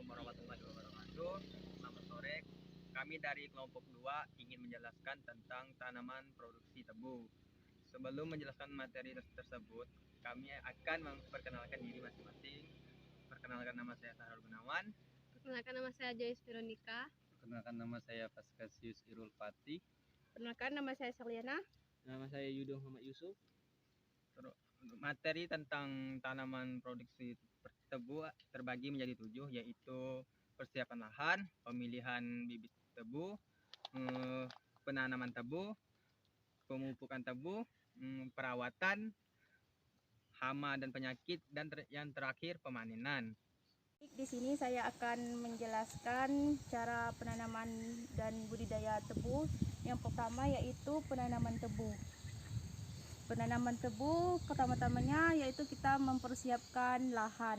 Assalamualaikum warahmatullahi wabarakatuh. Selamat sore. Kami dari kelompok 2 ingin menjelaskan tentang tanaman produksi tebu. Sebelum menjelaskan materi tersebut, kami akan memperkenalkan diri masing-masing. Perkenalkan, nama saya Tahrul Gunawan. Perkenalkan, nama saya Joyce Veronica. Perkenalkan, nama saya Paskasius Irul Pati. Perkenalkan, nama saya Saliana. Nama saya Yudo Muhammad Yusuf. Materi tentang tanaman produksi tebu terbagi menjadi 7, yaitu persiapan lahan, pemilihan bibit tebu, penanaman tebu, pemupukan tebu, perawatan, hama dan penyakit, dan yang terakhir pemanenan. Di sini saya akan menjelaskan cara penanaman dan budidaya tebu. Yang pertama yaitu penanaman tebu. Penanaman tebu pertama-tamanya yaitu kita mempersiapkan lahan,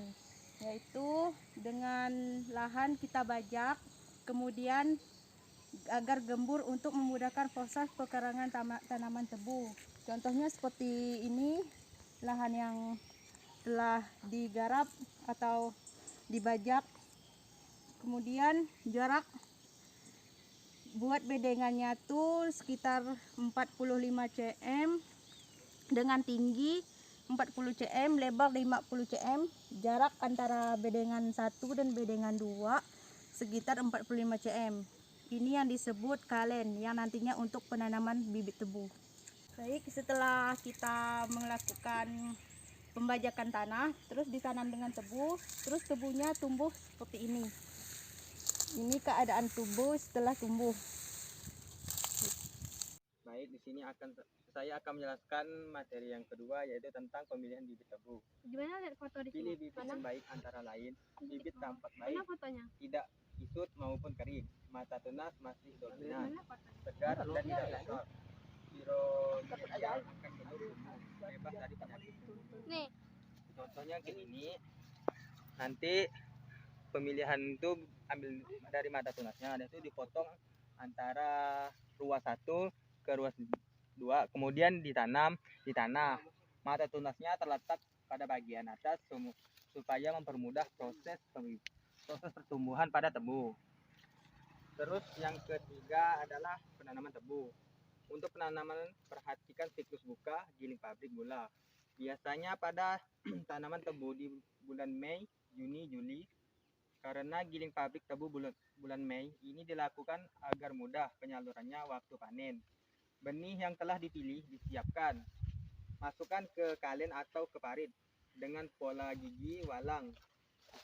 yaitu dengan lahan kita bajak, kemudian agar gembur untuk memudahkan proses pekarangan tanaman tebu. Contohnya seperti ini, lahan yang telah digarap atau dibajak, kemudian jarak buat bedengannya tuh sekitar 45 cm dengan tinggi 40 cm, lebar 50 cm. Jarak antara bedengan 1 dan bedengan 2 sekitar 45 cm. Ini yang disebut kalen, yang nantinya untuk penanaman bibit tebu. Baik, setelah kita melakukan pembajakan tanah, terus ditanam dengan tebu, terus tebunya tumbuh seperti ini. Ini keadaan tubuh setelah tumbuh. Baik, di sini saya akan menjelaskan materi yang kedua, yaitu tentang pemilihan bibit tebu. Gimana lihat foto di sini? Pilih bibit yang baik antara lain. Bibit tampak baik, Mana fotonya? tidak isut maupun kering, mata tunas masih dominan, segar dan tidak besar. Spirogyria akan cenderung tumbuh, bebas dari penyakit. Nih. Contohnya kayak ini. Nanti pemilihan itu ambil dari mata tunasnya, dan itu dipotong antara ruas 1 ke ruas 2, kemudian ditanam di tanah. Mata tunasnya terletak pada bagian atas supaya mempermudah proses pertumbuhan pada tebu. Terus yang ketiga adalah penanaman tebu. Untuk penanaman, perhatikan siklus buka giling pabrik gula. Biasanya pada tanaman tebu di bulan Mei, Juni, Juli. Karena giling pabrik tebu bulan Mei ini dilakukan agar mudah penyalurannya waktu panen. Benih yang telah dipilih disiapkan. Masukkan ke kalen atau ke parit dengan pola gigi walang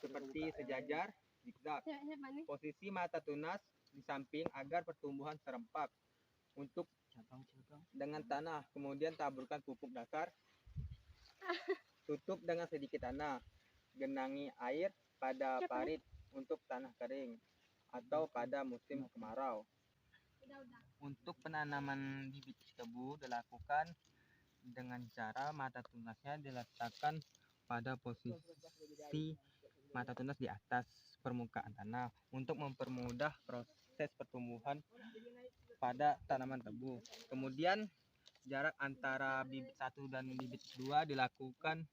seperti sejajar, zigzag. Posisi mata tunas di samping agar pertumbuhan serempak. Untuk dengan tanah, kemudian taburkan pupuk dasar. Tutup dengan sedikit tanah. Genangi air pada parit untuk tanah kering atau pada musim kemarau. Untuk penanaman bibit tebu dilakukan dengan cara mata tunasnya diletakkan pada posisi mata tunas di atas permukaan tanah untuk mempermudah proses pertumbuhan pada tanaman tebu. Kemudian jarak antara bibit 1 dan bibit 2 dilakukan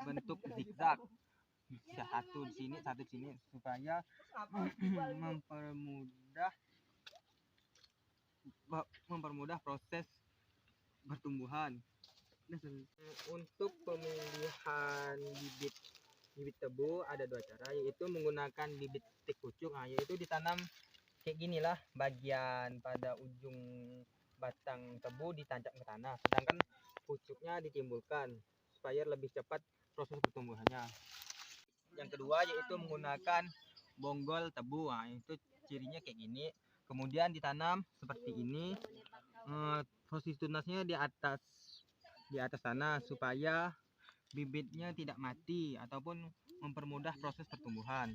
bentuk zigzag. Satu di sini, satu di sini, supaya mempermudah proses pertumbuhan. Untuk pemilihan bibit tebu ada 2 cara, yaitu menggunakan bibit tik pucuk, yaitu ditanam kayak ginilah, bagian pada ujung batang tebu ditancap ke tanah, sedangkan pucuknya ditimbulkan supaya lebih cepat proses pertumbuhannya. Yang kedua yaitu menggunakan bonggol tebu, itu cirinya kayak gini, kemudian ditanam seperti ini. Posisi tunasnya di atas tanah supaya bibitnya tidak mati ataupun mempermudah proses pertumbuhan.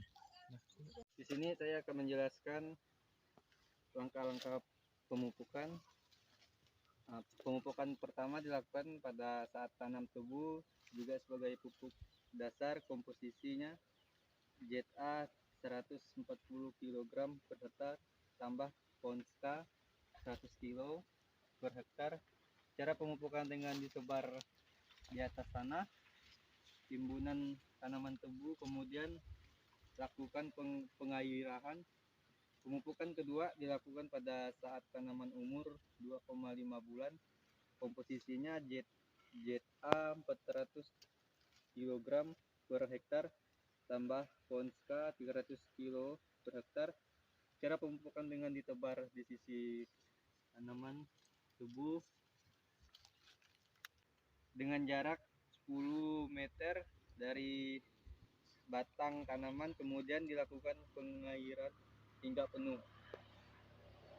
Di sini saya akan menjelaskan langkah-langkah pemupukan. Pemupukan pertama dilakukan pada saat tanam tebu, juga sebagai pupuk dasar. Komposisinya ZA 140 kg per hektar tambah Ponska 100 kg per hektar. Cara pemupukan dengan disebar di atas tanah, timbunan tanaman tebu, kemudian lakukan pengairahan. Pemupukan kedua dilakukan pada saat tanaman umur 2,5 bulan. Komposisinya ZA 400 kg per hektar tambah Ponska 300 kg per hektar. Cara pemupukan dengan ditebar di sisi tanaman tebu dengan jarak 10 meter dari batang tanaman, kemudian dilakukan pengairan hingga penuh.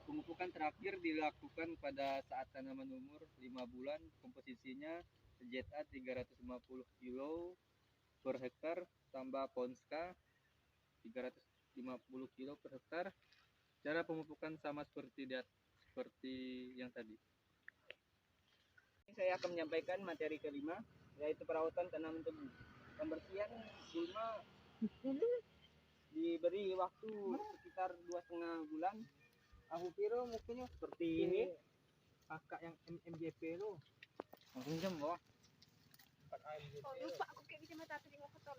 Pemupukan terakhir dilakukan pada saat tanaman umur 5 bulan. Komposisinya ZA 350 kg per hektar tambah Ponska 350 kg per hektar. Cara pemupukan sama seperti yang tadi. Saya akan menyampaikan materi kelima, yaitu perawatan tanaman tebu. Pembersihan gulma diberi waktu sekitar 2,5 bulan. Aku kira mungkinnya seperti ini. Kakak yang MGP lo. Langsung jam bawah. Oh, lupa aku kayak bisa mata tadi mau foto.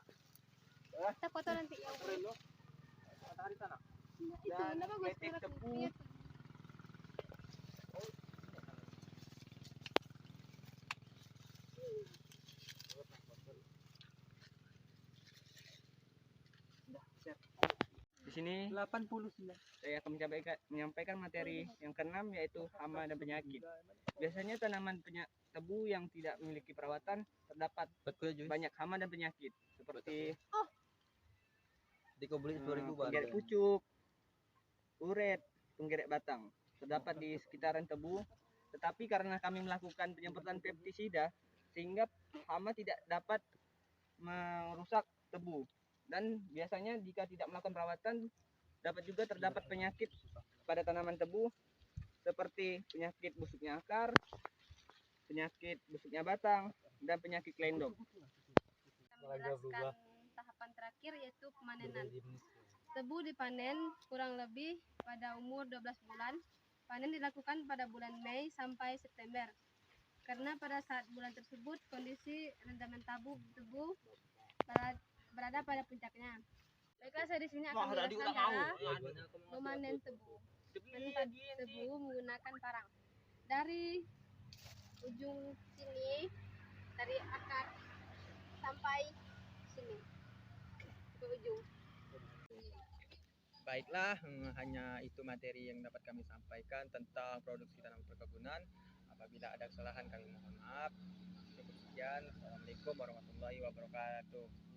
Kita foto nanti ya. Lo. Matahari sana. Itu mana bagus petek merah tebu. lihat. Udah, siap. Di sini 89. saya akan menyampaikan materi yang keenam, yaitu hama dan penyakit. Biasanya tanaman tebu yang tidak memiliki perawatan terdapat banyak hama dan penyakit seperti penggeret pucuk, uret, penggeret batang. Terdapat di sekitaran tebu, tetapi karena kami melakukan penyemprotan pestisida sehingga hama tidak dapat merusak tebu. Dan biasanya jika tidak melakukan perawatan dapat juga terdapat penyakit pada tanaman tebu seperti penyakit busuknya akar, penyakit busuknya batang, dan penyakit lendong. Kita menjelaskan tahapan terakhir yaitu pemanenan. Tebu dipanen kurang lebih pada umur 12 bulan. Panen dilakukan pada bulan Mei sampai September. Karena pada saat bulan tersebut kondisi rendaman tebu berada pada puncaknya. Baiklah, saya di sini akan menjelaskan cara memanen tebu. Memanen tebu menggunakan parang. Dari ujung sini, dari akar sampai sini ke ujung. Baiklah, hanya itu materi yang dapat kami sampaikan tentang produksi tanaman perkebunan. Apabila ada kesalahan kami mohon maaf. Cukup sekian. Assalamualaikum warahmatullahi wabarakatuh.